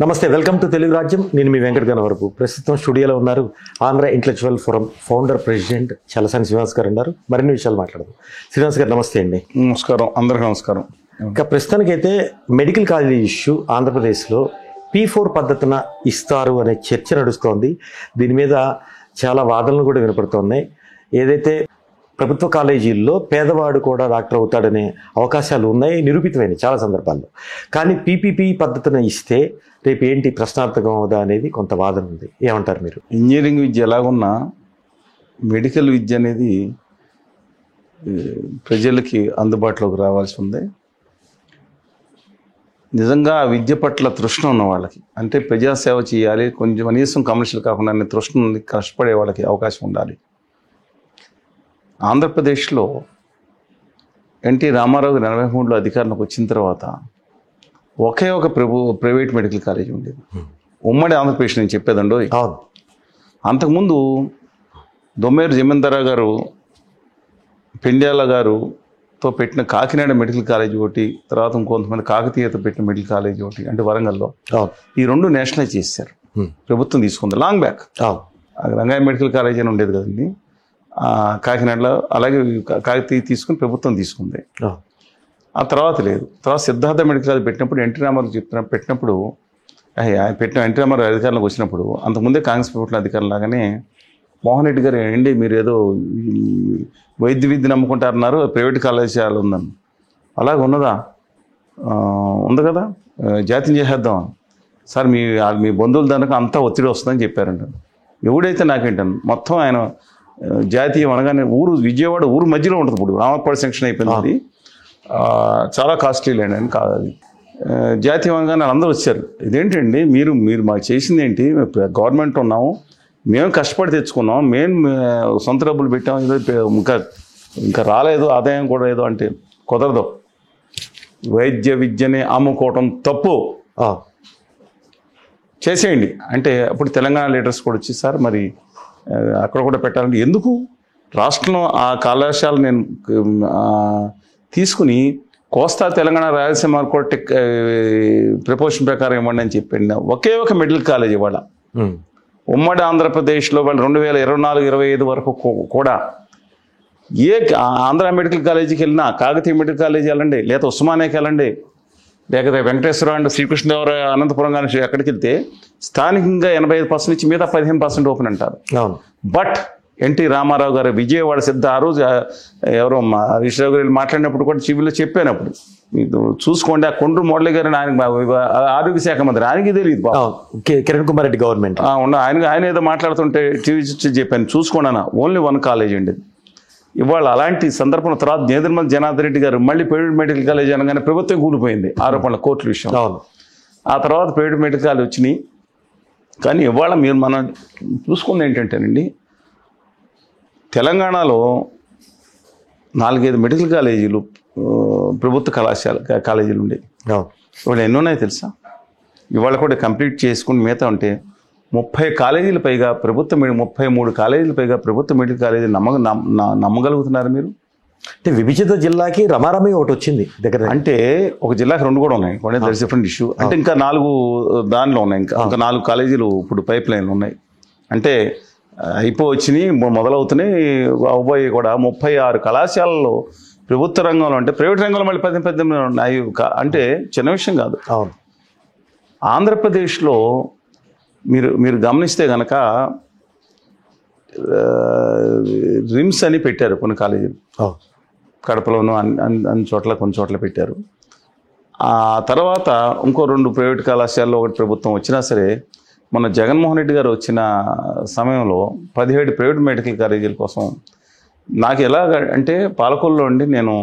నమస్తే, welcome to Telugu రాజ్యం. నేను మీ వెంకట గణవరపు. ప్రస్తుతం స్టూడియోలో ఉన్నారు Andhra intellectual forum founder president Chalasani Srinivas గారు ఉన్నారు. మరిన్ని విషయాలు మాట్లాడదాం. శ్రీనివాస్ గారు నమస్తే అండి. నమస్కారం, అందరికీ నమస్కారం. ఇంకా ప్రస్తుతానికైతే మెడికల్ కాలేజీ ఇష్యూ ఆంధ్రప్రదేశ్లో P4 పద్ధతిన ఇస్తారు అనే చర్చ నడుస్తోంది. దీని మీద చాలా వాదనలు కూడా వినపడుతున్నాయి. ఏదైతే ప్రభుత్వ కాలేజీల్లో పేదవాడు కూడా డాక్టర్ అవుతాడనే అవకాశాలు ఉన్నాయి, నిరూపితమైనవి చాలా సందర్భాల్లో. కానీ PPP పద్ధతిన ఇస్తే రేపు ఏంటి ప్రశ్నార్థకం అవుదా అనేది కొంత వాదన ఉంది. ఏమంటారు మీరు? ఇంజనీరింగ్ విద్య ఎలాగున్నా మెడికల్ విద్య అనేది ప్రజలకి అందుబాటులోకి రావాల్సి ఉంది. నిజంగా ఆ విద్య పట్ల తృష్ణ ఉన్న వాళ్ళకి, అంటే ప్రజాసేవ చేయాలి, కొంచెం కనీసం కమర్షియల్ కాకుండా తృష్ణ ఉంది, కష్టపడే వాళ్ళకి అవకాశం ఉండాలి. ఆంధ్రప్రదేశ్లో ఎన్టీ రామారావు 1983లో అధికారంలోకి వచ్చిన తర్వాత ఒకే ఒక ప్రైవేట్ మెడికల్ కాలేజ్ ఉండేది ఉమ్మడి ఆంధ్రప్రదేశ్. నేను చెప్పేదండో, అంతకుముందు దొమ్మేరు జమీందారా గారు, పెండ్యాల గారుతో పెట్టిన కాకినాడ మెడికల్ కాలేజ్ ఒకటి, తర్వాత ఇంకొంతమంది కాకతీయతో పెట్టిన మెడికల్ కాలేజ్ ఒకటి, అంటే వరంగల్లో, ఈ రెండు నేషనలైజ్ చేశారు. ప్రభుత్వం తీసుకుంది long back. Rangaiah medical college అని ఉండేది కదండి కాకినాడలో, అలాగే కాకతీయ తీసుకుని ప్రభుత్వం తీసుకుంది. ఆ తర్వాత లేదు. తర్వాత సిద్ధార్థ మెడికల్ కాలేజ్ పెట్టినప్పుడు ఎన్టీ రామారావు పెట్టినప్పుడు ఎన్టీ రామారావు అధికారంలోకి వచ్చినప్పుడు, అంతకుముందే కాంగ్రెస్ ప్రభుత్వం అధికారం లాగానే మోహన్ రెడ్డి గారు, ఏంటి మీరు ఏదో వైద్య విద్య నమ్ముకుంటారన్నారు, ప్రైవేట్ కళాశాల ఉందని. అలాగే ఉన్నదా? ఉంది కదా, జాతీయం చేసేద్దాం సార్, మీ బంధువుల దానికి అంతా ఒత్తిడి వస్తుందని చెప్పారంట. ఎవడైతే నాకేంటాను, మొత్తం ఆయన జాతీయం అనగానే విజయవాడ ఊరు మధ్యలో ఉంటుంది. ఇప్పుడు రామపాడు సెక్షన్ అయిపోయింది, చాలా కాస్ట్లీ ల్యాండ్ అని కాదు అది. జాతీయం అనగానే అందరూ వచ్చారు. ఇదేంటండి మీరు మాకు చేసింది ఏంటి? గవర్నమెంట్ ఉన్నాము, మేము కష్టపడి తెచ్చుకున్నాం, మేము సొంత డబ్బులు పెట్టాము, ఇంకా రాలేదు ఆదాయం కూడా ఏదో అంటే కుదరదు. వైద్య విద్యని అమ్ముకోవటం తప్పు, చేసేయండి అంటే అప్పుడు తెలంగాణ లీడర్స్ కూడా వచ్చి, సార్ మరి అక్కడ కూడా పెట్టాలంటే ఎందుకు? రాష్ట్రంలో ఆ కళాశాల నేను తీసుకుని కోస్తా తెలంగాణ రాయలసీమ కూడా ప్రపోర్షన్ ప్రకారం ఇవ్వండి అని చెప్పండి. ఒకే ఒక మెడికల్ కాలేజ్ ఇవాళ ఉమ్మడి ఆంధ్రప్రదేశ్లో వాళ్ళు 2024-25 వరకు కూడా ఏ ఆంధ్ర మెడికల్ కాలేజీకి వెళ్ళినా, కాకతీయ మెడికల్ కాలేజీ వెళ్ళండి, లేదా ఉస్మానియాకి వెళ్ళండి, లేకపోతే వెంకటేశ్వర అండ్ శ్రీకృష్ణదేవరాయ అనంతపురం కానీ ఎక్కడికి వెళ్తే స్థానికంగా 85% నుంచి మిగతా 15% ఓపెన్ అంటారు. బట్ ఎన్టీ రామారావు గారు విజయవాడ సిద్ధ ఆ రోజు ఎవరో హరీశ్రావు గారు మాట్లాడినప్పుడు కూడా టీవీలో చెప్పానప్పుడు, మీరు చూసుకోండి, ఆ కొండ్రు మురళి గారిని, ఆయన ఆరోగ్య శాఖ మంత్రి, ఆయనకి తెలియదు, కిరణ్ కుమార్ రెడ్డి గవర్నమెంట్ ఆయన ఏదో మాట్లాడుతుంటే టీవీ చెప్పాను, చూసుకోండి, ఓన్లీ వన్ కాలేజ్ అండి. ఇవాళ అలాంటి సందర్భం తర్వాత నేదురుమల జనార్దన్ రెడ్డి గారు మళ్ళీ ప్రైవేట్ మెడికల్ కాలేజ్ అనగానే ప్రభుత్వం కూలిపోయింది ఆరోపణల కోర్టుల విషయం. ఆ తర్వాత ప్రైవేట్ మెడికల్ కాలేజ్ వచ్చినాయి. కానీ ఇవాళ మనం చూసుకుంది ఏంటంటేనండి, తెలంగాణలో 4-5 మెడికల్ కాలేజీలు ప్రభుత్వ కాలేజీలు ఉండేవి. ఇవాళ ఎన్ని ఉన్నాయి తెలుసా? ఇవాళ కూడా కంప్లీట్ చేసుకుని మిగతా ఉంటే 30 కాలేజీల పైగా 33 కాలేజీల పైగా ప్రభుత్వ మెడికల్ కాలేజీలు నమ్మగలుగుతున్నారు మీరు? అంటే విభజిత జిల్లాకి రమారమి ఒకటి వచ్చింది దగ్గర, అంటే ఒక జిల్లాకి 2 కూడా ఉన్నాయి. That's different issue. అంటే ఇంకా 4 దానిలో ఉన్నాయి, ఇంకా 4 కాలేజీలు ఇప్పుడు పైప్ లైన్లు ఉన్నాయి. అంటే వచ్చినాయి, మొదలవుతున్నాయి, అవ్వయి కూడా. 36 కళాశాలలో ప్రభుత్వ రంగంలో, అంటే ప్రైవేట్ రంగంలో మళ్ళీ 18 ఉన్నాయి. అంటే చిన్న విషయం కాదు. ఆంధ్రప్రదేశ్లో మీరు గమనిస్తే కనుక రిమ్స్ అని పెట్టారు కొన్ని కాలేజీలు, కడపలోను అన్ని చోట్ల కొన్ని చోట్ల పెట్టారు. ఆ తర్వాత ఇంకో 2 ప్రైవేట్ కళాశాలలో ఒకటి ప్రభుత్వం వచ్చినా సరే, మన జగన్మోహన్ రెడ్డి గారు వచ్చిన సమయంలో 17 ప్రైవేట్ మెడికల్ కాలేజీల కోసం నాకు ఎలా అంటే, పాలకొల్లో ఉండి నేను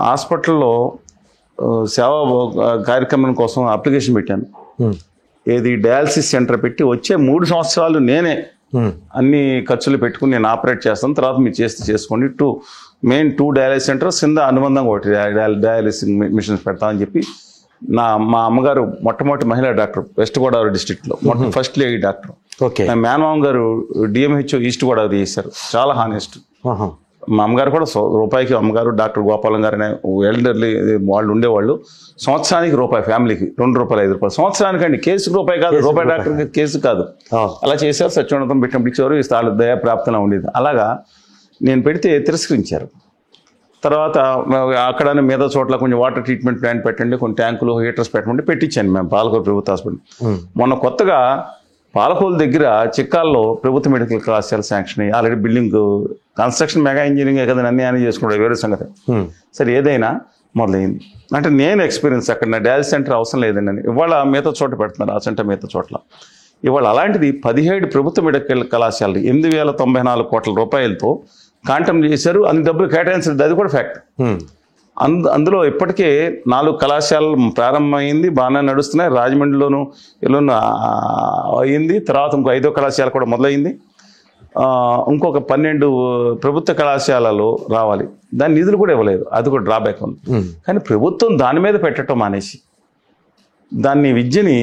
హాస్పిటల్లో సేవా కార్యక్రమం కోసం అప్లికేషన్ పెట్టాను. ఏది డయాలసిస్ సెంటర్ పెట్టి వచ్చే 3 సంవత్సరాలు నేనే అన్ని ఖర్చులు పెట్టుకుని నేను ఆపరేట్ చేస్తాను, తర్వాత మీరు చేసుకోండి. 2 డయాలసిస్ సెంటర్స్ కింద అనుబంధంగా ఒకటి డయాలసిస్ మిషన్స్ పెడతామని చెప్పి మా అమ్మగారు మొట్టమొదటి మహిళా డాక్టర్ వెస్ట్ గోదావరి డిస్ట్రిక్ట్లో, ఫస్ట్ లేడీ డాక్టర్. మేనమామ గారు DMHO ఈస్ట్ గోదావరి చేశారు, చాలా హానెస్ట్. మా అమ్మగారు కూడా రూపాయికి, అమ్మగారు డాక్టర్ గోపాలం గారు అనే ఎల్డర్లీ వాళ్ళు ఉండేవాళ్ళు. సంవత్సరానికి రూపాయి, ఫ్యామిలీకి ₹2, ₹5. సంవత్సరానికండి, కేసుకి రూపాయి కాదు, రూపాయి డాక్టర్కి కేసు కాదు. అలా చేశారు. సత్యవనతం పెట్టినప్పుడు ఇచ్చేవారు, వాళ్ళ దయాప్రాప్తంగా ఉండేది. అలాగా నేను పెడితే తిరస్కరించారు. తర్వాత అక్కడ మిగతా చోట్ల కొంచెం వాటర్ ట్రీట్మెంట్ ప్లాంట్ పెట్టండి, కొన్ని ట్యాంకులు, హీటర్స్ పెట్టమంటే పెట్టించాను మేము పాలకొల్లు ప్రభుత్వ హాస్పిటల్. మొన్న కొత్తగా పాలకొల్లు దగ్గర చిక్కాల్లో ప్రభుత్వ మెడికల్ కళాశాల శాంక్షన్ అయ్యి already building construction mega engineering కదా అన్ని చేసుకుంటారు, వేరే సంగతి. సరే ఏదైనా మొదలైంది అంటే నేను ఎక్స్పీరియన్స్ అక్కడ నా డయాలసిస్ సెంటర్ అవసరం లేదండి అని. ఇవాళ మిగతా చోట పెడుతున్నారు, ఆ సెంటర్ మిగతా చోట్ల. ఇవాళ అలాంటిది 17 ప్రభుత్వ మెడికల్ కళాశాలలు ₹8,094 కోట్లతో కాంటెమ్ చేశారు. అన్ని డబ్బులు కేటాయించలేదు, అది కూడా ఫ్యాక్ట్. అందులో ఇప్పటికే 4 కళాశాలలు ప్రారంభమైంది, బాగానే నడుస్తున్నాయి. రాజమండ్రిలోను ఇల్లును అయింది. తర్వాత ఇంకో 5వ కళాశాల కూడా మొదలైంది. ఇంకొక 12 ప్రభుత్వ కళాశాలలు రావాలి. దాని నిధులు కూడా ఇవ్వలేదు, అది కూడా డ్రాబ్యాక్ ఉంది. కానీ ప్రభుత్వం దాని మీద పెట్టడం మానేసి దాన్ని విద్యని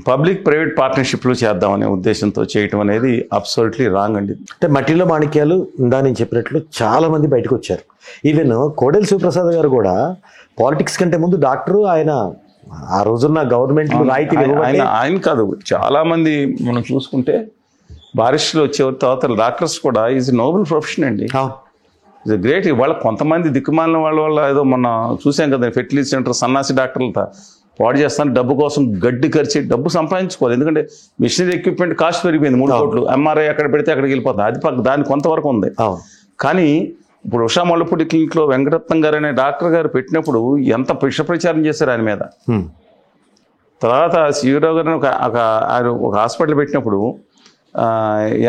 పబ్లిక్ ప్రైవేట్ పార్ట్నర్షిప్లు చేద్దామనే ఉద్దేశంతో చేయటం అనేది అబ్సల్యూట్లీ రాంగ్ అండి. అంటే మట్టిలో మాణిక్యాలు ఇందా నేను చెప్పినట్లు చాలా మంది బయటకు వచ్చారు. ఈవెన్ కోడెల శివప్రసాద్ గారు కూడా పాలిటిక్స్ కంటే ముందు డాక్టరు. ఆయన ఆ రోజున్న గవర్నమెంట్ ఆయన కాదు, చాలా మంది మనం చూసుకుంటే బారిస్టర్లు వచ్చేవారు, తర్వాత డాక్టర్స్ కూడా ఈజ్ నోబెల్ ప్రొఫెషన్ అండి. It's great. ఇవాళ కొంతమంది దిక్కుమాలిన వాళ్ళ ఏదో మొన్న చూసాం కదా, ఫెర్టిలిటీ సెంటర్ సన్నాసి డాక్టర్లతో పాడు చేస్తాను, డబ్బు కోసం గడ్డి ఖర్చి డబ్బు సంపాదించుకోవాలి. ఎందుకంటే మిషనరీ ఎక్విప్మెంట్ కాస్ట్ పెరిగిపోయింది, 3 కోట్లు. ఎంఆర్ఐ ఎక్కడ పెడితే అక్కడికి వెళ్ళిపోతుంది, అది దాని కొంతవరకు ఉంది. కానీ ఇప్పుడు ఉషా మల్లపూడి క్లినిక్లో వెంకటరత్నం గారు అనే డాక్టర్ గారు పెట్టినప్పుడు ఎంత విష ప్రచారం చేశారు ఆయన మీద. తర్వాత శివరావు గారిని ఒక హాస్పిటల్ పెట్టినప్పుడు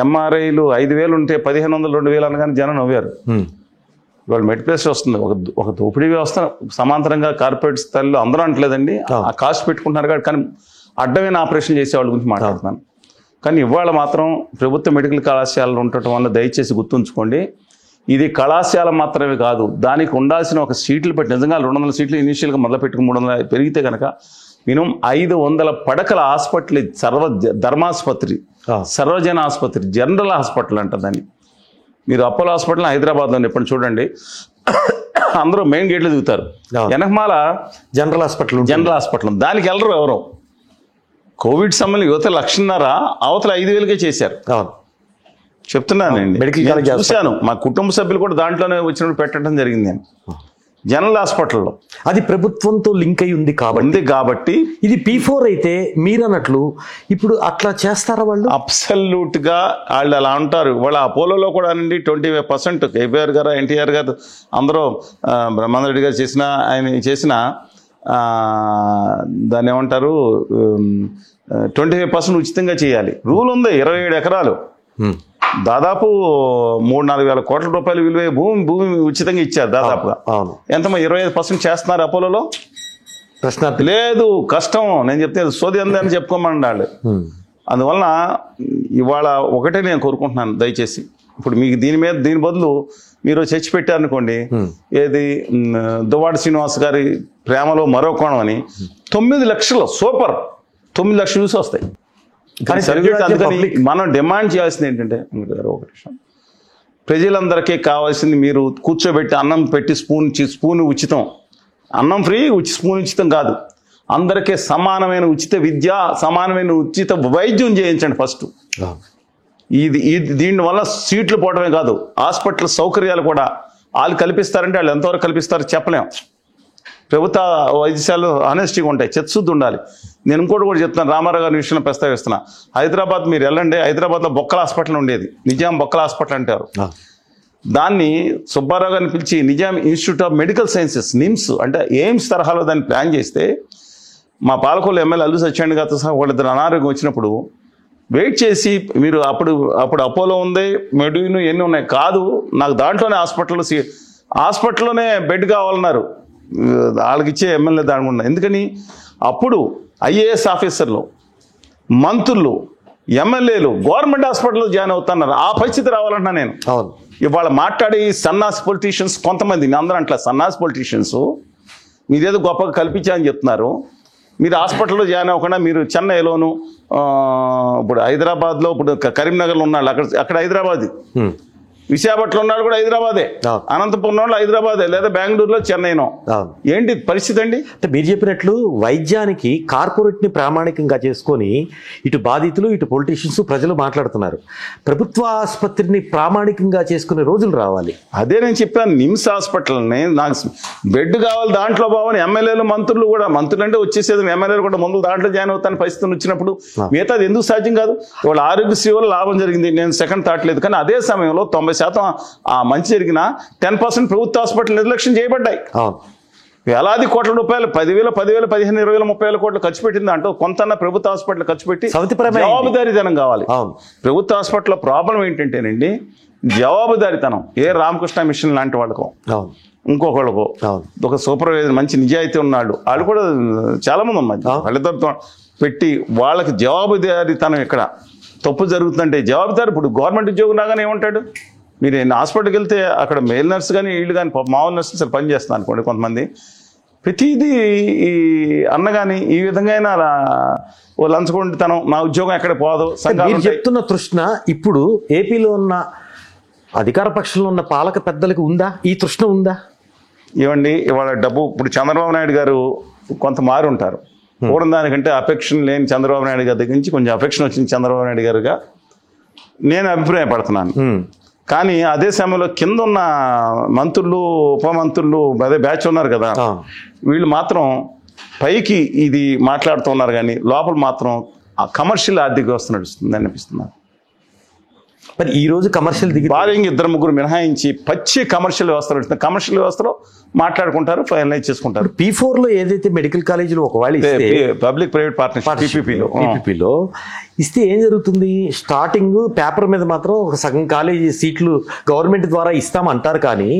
ఎంఆర్ఐలు 5,000 ఉంటే 1,500, 2,000 అనగానే జనం నవ్వారు. ఇవాళ మెడిప్లేస్ వస్తుంది, ఒక దోపిడీ వ్యవస్థ సమాంతరంగా కార్పొరేట్ స్థాయిలో అందరూ అంటలేదండి, ఆ కాస్ట్ పెట్టుకుంటున్నారు కాబట్టి. కానీ అడ్డమైన ఆపరేషన్ చేసే వాళ్ళ గురించి మాట్లాడుతున్నాను. కానీ ఇవాళ మాత్రం ప్రభుత్వ మెడికల్ కళాశాలలు ఉండటం వల్ల దయచేసి గుర్తుంచుకోండి, ఇది కళాశాల మాత్రమే కాదు, దానికి ఉండాల్సిన ఒక సీట్లు పెట్టి నిజంగా 200 సీట్లు ఇనీషియల్గా మొదలు పెట్టుకుని 300 పెరిగితే కనుక మినిమం 500 పడకల హాస్పిటల్, ధర్మాసుపత్రి, సర్వజన ఆసుపత్రి, జనరల్ హాస్పిటల్ అంట దాన్ని. మీరు అపోలో హాస్పిటల్ హైదరాబాద్లో ఎప్పుడు చూడండి, అందరూ మెయిన్ గేట్లు దిగుతారు, వెనకమాల జనరల్ హాస్పిటల్, దానికి వెళ్ళరు ఎవరు. కోవిడ్ సమయంలో యువత 1,00,000 అవతల 5,000కే చేశారు. చెప్తున్నానండి, చూశాను. మా కుటుంబ సభ్యులు కూడా దాంట్లోనే వచ్చినప్పుడు పెట్టడం జరిగింది. నేను జనరల్ హాస్పిటల్లో అది ప్రభుత్వంతో లింక్ అయి ఉంది కాబట్టి ఇది P4 అయితే మీరు అన్నట్లు ఇప్పుడు అట్లా చేస్తారా వాళ్ళు? అబ్సల్యూట్గా వాళ్ళు అలా అంటారు. వాళ్ళ అపోలోలో కూడా అనండి 25% కేబీఆర్ గారు, ఎన్టీఆర్ గారు అందరూ, బ్రహ్మానంద రెడ్డి గారు ఆయన చేసిన దాన్ని ఏమంటారు 25% ఉచితంగా చేయాలి రూల్ ఉంది. 27 ఎకరాలు దాదాపు 3-4 వేల కోట్ల రూపాయలు విలువే భూమి ఉచితంగా ఇచ్చారు దాదాపుగా. ఎంతమంది 25% చేస్తున్నారు అపోలోలో? ప్రశ్న లేదు, కష్టం. నేను చెప్తే సోది అందని చెప్పుకోమన్నాడు. అందువలన ఇవాళ ఒకటే నేను కోరుకుంటున్నాను, దయచేసి ఇప్పుడు మీకు దీని బదులు మీరు చర్చ పెట్టారనుకోండి, ఏది దువ్వాడ శ్రీనివాస్ గారి ప్రేమలో మరో కోణం అని 9 లక్షలు, సూపర్, 9 లక్షలు చూసి వస్తాయి. అందుకని మనం డిమాండ్ చేయాల్సింది ఏంటంటే, ఒక విషయం, ప్రజలందరికీ కావాల్సింది మీరు కూర్చోబెట్టి అన్నం పెట్టి స్పూన్ ఉచితం, అన్నం ఫ్రీ, స్పూన్ ఉచితం కాదు. అందరికీ సమానమైన ఉచిత విద్య, సమానమైన ఉచిత వైద్యం చేయించండి ఫస్ట్. దీనివల్ల సీట్లు పోవడమే కాదు, హాస్పిటల్ సౌకర్యాలు కూడా వాళ్ళు కల్పిస్తారంటే వాళ్ళు ఎంతవరకు కల్పిస్తారో చెప్పలేం. ప్రభుత్వ వైద్యశాలలు ఆనెస్టీగా ఉంటాయి, చిత్తశుద్ధి ఉండాలి. నేను ఇంకోటి కూడా చెప్తాను, రామారావు గారి విషయంలో ప్రస్తావిస్తున్నా. హైదరాబాద్ మీరు వెళ్ళండి, హైదరాబాద్లో బొక్కల హాస్పిటల్ ఉండేది, నిజాం బొక్కల హాస్పిటల్ అంటారు. దాన్ని సుబ్బారావు గారిని పిలిచి Nizam institute of medical sciences, NIMS అంటే ఎయిమ్స్ తరహాలో దాన్ని ప్లాన్ చేస్తే, మా పాలకొల్లు ఎమ్మెల్యే అల్లు సత్యనారాయణ గారితో సహా వాళ్ళిద్దరు అనారోగ్యం వచ్చినప్పుడు వెయిట్ చేసి, మీరు అప్పుడు అపోలో ఉంది, మెడిన్ ఎన్ని ఉన్నాయి కాదు, నాకు దాంట్లోనే హాస్పిటల్లోనే బెడ్ కావాలన్నారు. వాళ్ళకి ఇచ్చే ఎమ్మెల్యే దాని. ఎందుకని అప్పుడు IAS ఆఫీసర్లు, మంత్రులు, ఎమ్మెల్యేలు గవర్నమెంట్ హాస్పిటల్లో జాయిన్ అవుతున్నారు. ఆ పరిస్థితి రావాలంటున్నా నేను. ఇవాళ మాట్లాడి సన్నాసి పొలిటీషియన్స్ కొంతమంది, అందరూ అంటలే, సన్నాసి పొలిటీషియన్స్ మీరేదో గొప్పగా కల్పించాలని చెప్తున్నారు. మీరు హాస్పిటల్లో జాయిన్ అవ్వకుండా మీరు చెన్నైలోను, ఇప్పుడు హైదరాబాద్లో, ఇప్పుడు కరీంనగర్లో ఉన్నాళ్ళు, అక్కడ హైదరాబాద్ విశాఖపట్నం ఉన్నాడు కూడా హైదరాబాదే, అనంతపురం వాళ్ళు హైదరాబాదే, లేదా బెంగళూరులో చెన్నైనో. ఏంటి పరిస్థితి అండి? అంటే మీరు చెప్పినట్లు వైద్యానికి కార్పొరేట్ ని ప్రామాణికంగా చేసుకొని ఇటు బాధితులు ఇటు పొలిటీషియన్స్ ప్రజలు మాట్లాడుతున్నారు. ప్రభుత్వ ఆసుపత్రిని ప్రామాణికంగా చేసుకునే రోజులు రావాలి. అదే నేను చెప్పాను, నిమ్స్ హాస్పిటల్ని నాకు బెడ్ కావాలి దాంట్లో బావని ఎమ్మెల్యేలు మంత్రులు కూడా, మంత్రులు అంటే వచ్చేసేది, ఎమ్మెల్యేలు కూడా ముందు దాంట్లో జాయిన్ అవుతాను పరిస్థితులు వచ్చినప్పుడు మిగతా అది ఎందుకు సాధ్యం కాదు? ఇవాళ ఆరోగ్యశ్రీ వల్ల లాభం జరిగింది, నేను సెకండ్ థాట్ లేదు. కానీ అదే సమయంలో 90% ఆ మంచి జరిగిన 10% ప్రభుత్వ హాస్పిటల్ నిర్లక్ష్యం చేయబడ్డాయి. వేలాది కోట్ల రూపాయలు 10,000, 15,000, 20,000, 30,000 కోట్లు ఖర్చు పెట్టింది అంటూ కొంత ప్రభుత్వ హాస్పిటల్ ఖర్చు పెట్టి జవాబుదారీతనం కావాలి. ప్రభుత్వ హాస్పిటల్లో ప్రాబ్లం ఏంటంటేనండి జవాబుదారీతనం. ఏ రామకృష్ణ మిషన్ లాంటి వాళ్ళకో ఇంకొకళ్ళకో ఒక సూపర్వైజర్ మంచి నిజాయితీ ఉన్నాడు, వాళ్ళు కూడా చాలా మంది ఉన్నారు, వాళ్ళిద్దరితో పెట్టి వాళ్ళకి జవాబుదారీతనం ఎక్కడ తప్పు జరుగుతుందంటే జవాబుదారు. ఇప్పుడు గవర్నమెంట్ ఉద్యోగం రాగానే ఏమంటాడు, మీరు హాస్పిటల్కి వెళ్తే అక్కడ మేల్ నర్స్ కానీ వీళ్ళు కానీ మామూలు నర్సు సరే పని చేస్తాను అనుకోండి కొంతమంది, ప్రతిదీ ఈ అన్న కానీ ఈ విధంగా అయినా లంచగొండితనం, నా ఉద్యోగం ఎక్కడ పోదు. మీరు చెప్తున్న తృష్ణ ఇప్పుడు ఏపీలో ఉన్న అధికార పక్షంలో ఉన్న పాలక పెద్దలకు ఉందా? ఈ తృష్ణ ఉందా? ఏమండి ఇవాళ డబ్బు, ఇప్పుడు చంద్రబాబు నాయుడు గారు కొంత మారి ఉంటారు, పూర్వం దానికంటే అఫెక్షన్ లేని చంద్రబాబు నాయుడు గారి దగ్గర నుంచి కొంచెం అఫెక్షన్ వచ్చింది చంద్రబాబు నాయుడు గారుగా నేను అభిప్రాయపడుతున్నాను. కానీ అదే సమయంలో కింద ఉన్న మంత్రులు ఉపమంత్రులు అదే బ్యాచ్ ఉన్నారు కదా, వీళ్ళు మాత్రం పైకి ఇది మాట్లాడుతున్నారు కానీ లోపల మాత్రం ఆ కమర్షియల్ ఆర్థిక వ్యవస్థ నడుస్తుంది అనిపిస్తున్నారు. మరి ఈ రోజు కమర్షియల్ దిగి భార్యంగా 2-3 మినహాయించి పచ్చి కమర్షియల్ వ్యవస్థ నడుస్తుంది. కమర్షియల్ వ్యవస్థలో మాట్లాడుకుంటారు, ఫైనలైజ్ చేసుకుంటారు. P4 లో ఏదైతే మెడికల్ కాలేజీలో ఒకవేళ పబ్లిక్ ప్రైవేట్ పార్ట్నర్షిప్ పీపీపీలో ఇస్తే ఏం జరుగుతుంది? స్టార్టింగ్ పేపర్ మీద మాత్రం ఒక సగం కాలేజీ సీట్లు గవర్నమెంట్ ద్వారా ఇస్తామంటారు, కానీ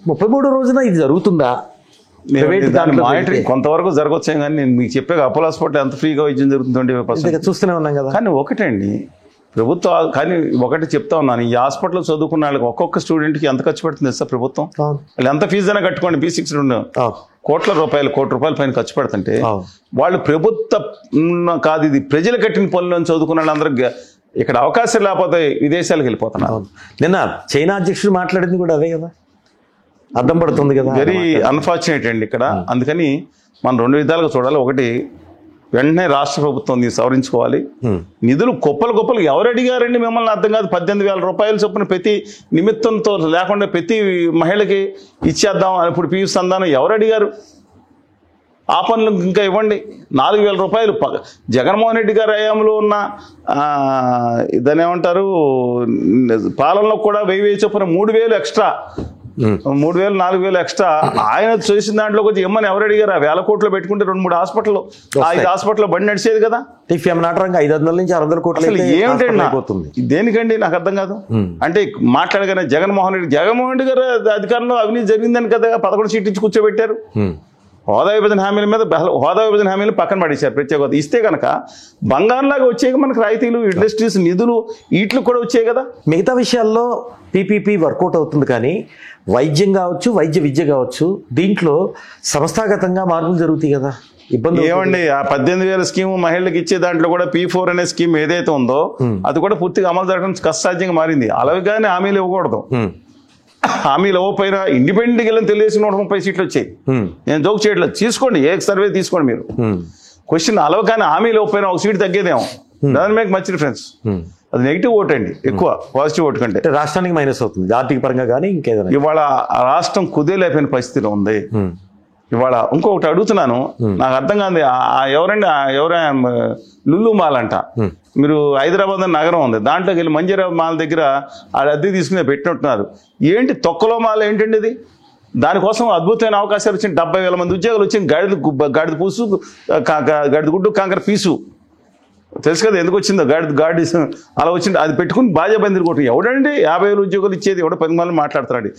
33వ రోజున ఇది జరుగుతుందా? కొంతవరకు జరగొచ్చాయి, కానీ నేను మీకు చెప్పే అపోలో హాస్పిటల్ ఎంత ఫ్రీగా వైద్యం జరుగుతుంది 20% చూస్తూనే ఉన్నాం కదా. కానీ ఒకటండి ప్రభుత్వం, కానీ ఒకటి చెప్తా ఉన్నాను, ఈ హాస్పిటల్ చదువుకున్న వాళ్ళకి ఒక్కొక్క స్టూడెంట్కి ఎంత ఖర్చు పెడుతుంది సార్ ప్రభుత్వం? వాళ్ళు ఎంత ఫీజు అయినా కట్టుకోండి, P6 కోట్ల రూపాయలు, కోటి రూపాయల పైన ఖర్చు పెడుతుంటే వాళ్ళు ప్రభుత్వ కాదు, ఇది ప్రజలు కట్టిన పనులను చదువుకున్న వాళ్ళందరూ ఇక్కడ అవకాశం లేకపోతే విదేశాలకు వెళ్ళిపోతున్నారు. నిన్న చైనా అధ్యక్షుడు మాట్లాడింది కూడా అదే కదా, అర్థం పడుతుంది కదా. వెరీ అన్ఫార్చునేట్ అండి ఇక్కడ. అందుకని మనం 2 విధాలుగా చూడాలి. ఒకటి, వెంటనే రాష్ట్ర ప్రభుత్వం దీన్ని సవరించుకోవాలి. నిధులు గొప్పలు ఎవరు అడిగారండి మిమ్మల్ని? అర్థం కాదు. 18,000 రూపాయలు చొప్పున ప్రతి నిమిత్తంతో లేకుండా ప్రతి మహిళకి ఇచ్చేద్దాం ఇప్పుడు పీయూష్ సంధానం ఎవరు అడిగారు? ఆ పనులు ఇంకా ఇవ్వండి. 4,000 రూపాయలు జగన్మోహన్ రెడ్డి గారి హయాంలో ఉన్న దాన్ని ఏమంటారు పాలనలో కూడా 1,000 చొప్పున 3,000 ఎక్స్ట్రా, 3,000 4,000 ఎక్స్ట్రా ఆయన చేసిన దాంట్లో కొంచెం ఇమ్మని ఎవరు అడిగారు? 1,000 కోట్లు పెట్టుకుంటే 2-3 హాస్పిటల్ 5 హాస్పిటల్లో బండి నడిచేది కదా. 500 నుంచి 600 కోట్లు ఏమిటండి దేనికండి నాకు అర్థం కాదు. అంటే మాట్లాడగానే జగన్మోహన్ రెడ్డి గారు అధికారంలో అవినీతి జరిగిందని కదా 11 సీట్లు ఇచ్చి కూర్చోబెట్టారు. హోదా విభజన హామీలు పక్కన పడేశారు. ప్రత్యేక హోదా ఇస్తే కనుక బంగారంలాగా వచ్చాయి మనకు రాయితీలు, ఇండస్ట్రీస్ నిధులు వీటికి కూడా వచ్చాయి కదా. మిగతా విషయాల్లో పీపీపీ వర్కౌట్ అవుతుంది, కానీ వైద్యం కావచ్చు, వైద్య విద్య కావచ్చు, దీంట్లో సంస్థాగతంగా మార్పులు జరుగుతాయి కదా. ఇబ్బంది ఏమండి, ఆ 18,000 స్కీమ్ మహిళలకు ఇచ్చే దాంట్లో కూడా P4 అనే స్కీమ్ ఏదైతే ఉందో అది కూడా పూర్తిగా అమలు జరగడం కష్టసాధ్యంగా మారింది. అలాగే హామీలు ఇవ్వకూడదు. హామీలు ఇవ్వకపోయినా ఇండిపెండెంట్కి వెళ్ళని తెలియజేసి 130 సీట్లు వచ్చాయి. నేను జోక్ చేయట్లేదు, తీసుకోండి, ఏ సర్వే తీసుకోండి మీరు. క్వశ్చన్ అలవగానే హామీలు ఇవ్వకపోయినా ఒక సీట్ తగ్గేదేమో, డజంట్ మేక్ మచ్ డిఫరెన్స్. అది నెగిటివ్ ఓట్ అండి, ఎక్కువ పాజిటివ్ ఓట్ కంటే. రాష్ట్రానికి మైనస్ అవుతుంది ఆర్థిక పరంగా, కానీ ఇంకేదైనా. ఇవాళ రాష్ట్రం కుదేలేపోయిన పరిస్థితిలో ఉంది. ఇవాళ ఇంకొకటి అడుగుతున్నాను, నాకు అర్థం కాదు. ఎవరండి లుల్లు మాల్ అంట, మీరు హైదరాబాద్ నగరం ఉంది, దాంట్లోకి వెళ్ళి మంజీరా మాల్ దగ్గర అద్దె తీసుకునే పెట్టినట్టున్నారు. ఏంటి తొక్కలో మాల్ ఏంటండి ఇది? దానికోసం అద్భుతమైన అవకాశాలు వచ్చింది. 70,000 మంది ఉద్యోగాలు వచ్చింది. గాడిద పూసు, గాడిద గుడ్డు, కాంకర పీసు తెలుసు కదా ఎందుకు వచ్చిందో. గాడి అలా వచ్చింది, అది పెట్టుకుని బాజా బందీలు కొట్టి ఎవడండి 50,000 ఉద్యోగాలు ఇచ్చేది? ఎవడో 10 మంది మాట్లాడుతున్నాడు.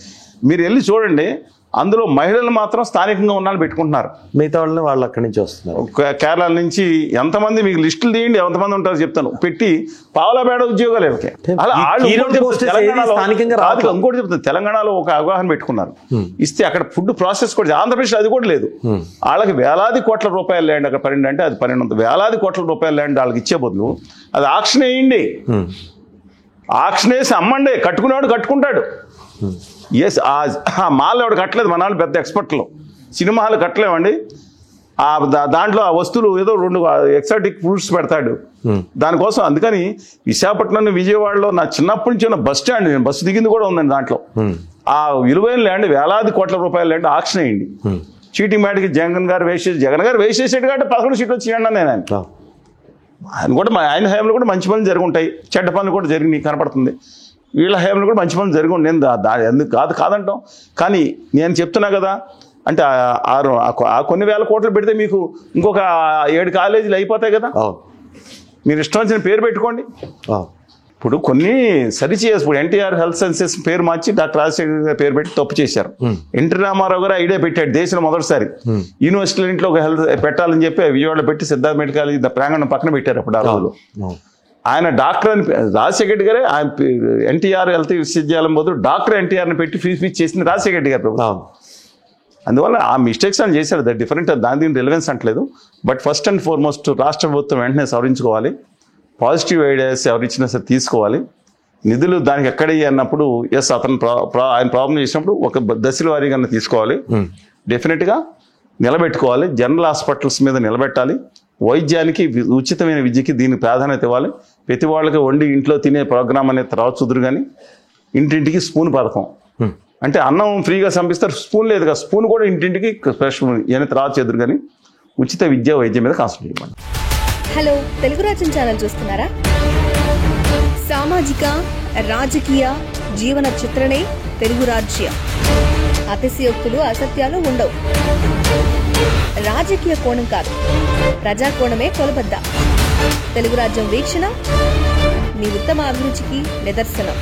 మీరు వెళ్ళి చూడండి, అందులో మహిళలు మాత్రం స్థానికంగా ఉన్నాళ్ళు పెట్టుకుంటున్నారు, మిగతా వాళ్ళని వాళ్ళు అక్కడి నుంచి వస్తున్నారు. కేరళ నుంచి ఎంతమంది, మీకు లిస్టులు తీయండి ఎంతమంది ఉంటారో చెప్తాను. పెట్టి పావుల బేడ ఉద్యోగాలు ఎవరికి? అలా ఇంకోటి చెప్తాను, తెలంగాణలో ఒక అవగాహన పెట్టుకున్నారు, ఇస్తే అక్కడ ఫుడ్ ప్రాసెస్ కూడా, ఆంధ్రప్రదేశ్ అది కూడా లేదు. వాళ్ళకి వేలాది కోట్ల రూపాయల ల్యాండ్ అక్కడ 12 అంటే అది 12 వేలాది కోట్ల రూపాయల ల్యాండ్ వాళ్ళకి ఇచ్చే బదులు అది ఆక్షన్ వేయండి. ఆక్షన్ వేసి అమ్మండి, కట్టుకునేవాడు కట్టుకుంటాడు. ఎస్, ఆ మాల్ ఎవడు కట్టలేదు, మన వాళ్ళు పెద్ద ఎక్స్పర్ట్లు. Cinema hall కట్టలేమండి. దాంట్లో ఆ వస్తువులు ఏదో 2 ఎక్సాటిక్ ఫ్రూట్స్ పెడతాడు దానికోసం. అందుకని విశాఖపట్నం విజయవాడలో నా చిన్నప్పటి నుంచి ఉన్న బస్ స్టాండ్, నేను బస్సు దిగింది కూడా ఉందండి దాంట్లో. ఆ విలువైన ల్యాండ్, వేలాది కోట్ల రూపాయల ల్యాండ్ ఆక్షన్ అయ్యింది. చీటింగ్ మ్యాటికి జగన్ గారు వేస్ట్ చేసాడు కాబట్టి 11 సీట్లు వచ్చినాడు నేను. ఆయన కూడా ఆయన హయాంలో కూడా మంచి పనులు జరిగి ఉంటాయి, చెడ్డ పనులు కూడా జరిగి కనపడుతుంది. వీళ్ళ హయాంలో కూడా మంచి పనులు జరిగి ఉంటాయి. నేను ఎందుకు కాదంటాం. కానీ నేను చెప్తున్నా కదా, అంటే ఆ కొన్ని వేల కోట్లు పెడితే మీకు ఇంకొక 7 కాలేజీలు అయిపోతాయి కదా. మీరు ఇష్టం వచ్చిన పేరు పెట్టుకోండి. ఇప్పుడు కొన్ని సరిచేయాలి. ఇప్పుడు ఎన్టీఆర్ హెల్త్ సైన్సెస్ పేరు మార్చి డాక్టర్ రాజశేఖర్ గారి పేరు పెట్టి తప్పు చేశారు. ఎన్టీ రామారావు గారు ఐడియా పెట్టాడు దేశంలో మొదటిసారి. యూనివర్సిటీ ఇంట్లో ఒక హెల్త్ పెట్టాలని చెప్పి విజయవాడలో పెట్టి సిద్ధార్థ మెడికల్ కాలేజ్ ప్రాంగణం పక్కన పెట్టారు అప్పుడు ఆ రోజులు. ఆయన డాక్టర్ అని రాజశేఖర్ గారే ఆయన ఎన్టీఆర్ హెల్త్ విశ్వవిద్యాలయం బదులు డాక్టర్ ఎన్టీఆర్ని పెట్టి ఫీజు చేసింది రాజశేఖర్ గారు ప్రభుత్వం. అందువల్ల ఆ మిస్టేక్స్ అని చేశారు, దట్ డిఫరెంట్, దాని దీని రిలవెన్స్ అంటలేదు. బట్ ఫస్ట్ అండ్ ఫార్మోస్ట్ రాష్ట్ర ప్రభుత్వం వెంటనే సవరించుకోవాలి. పాజిటివ్ ఐడియాస్ ఎవరు ఇచ్చినా సరే తీసుకోవాలి. నిధులు దానికి ఎక్కడయ్యి అన్నప్పుడు ఎస్ అతను ఆయన ప్రాబ్లం చేసినప్పుడు ఒక దశల వారీగా తీసుకోవాలి. డెఫినెట్గా నిలబెట్టుకోవాలి. జనరల్ హాస్పిటల్స్ మీద నిలబెట్టాలి. వైద్యానికి, ఉచితమైన విద్యకి దీనికి ప్రాధాన్యత ఇవ్వాలి. ప్రతి వాళ్ళకి వండి ఇంట్లో తినే ప్రోగ్రామ్ అనేది తర్వాత చూదురు. కానీ ఇంటింటికి స్పూన్ పథకం, అంటే అన్నం ఫ్రీగా సంపిస్తారు, స్పూన్ లేదు కదా, స్పూన్ కూడా ఇంటింటికి స్పెషల్ ఇవన్నీ తర్వాత చేదురు. కానీ ఉచిత విద్య వైద్యం మీద కాన్సంట్రేట్ చేయండి. హలో, తెలుగు రాజ్యం ఛానల్ చూస్తున్నారా? సామాజిక, రాజకీయ, జీవన చిత్రణే తెలుగు రాజ్యం. అతిశయోక్తులు, అసత్యాలు ఉండవు. రాజకీయ కోణం కాదు, ప్రజా కోణమే కొలబద్ద. తెలుగు రాజ్యం వీక్షణ మీ ఉత్తమ అభిరుచికి నిదర్శనం.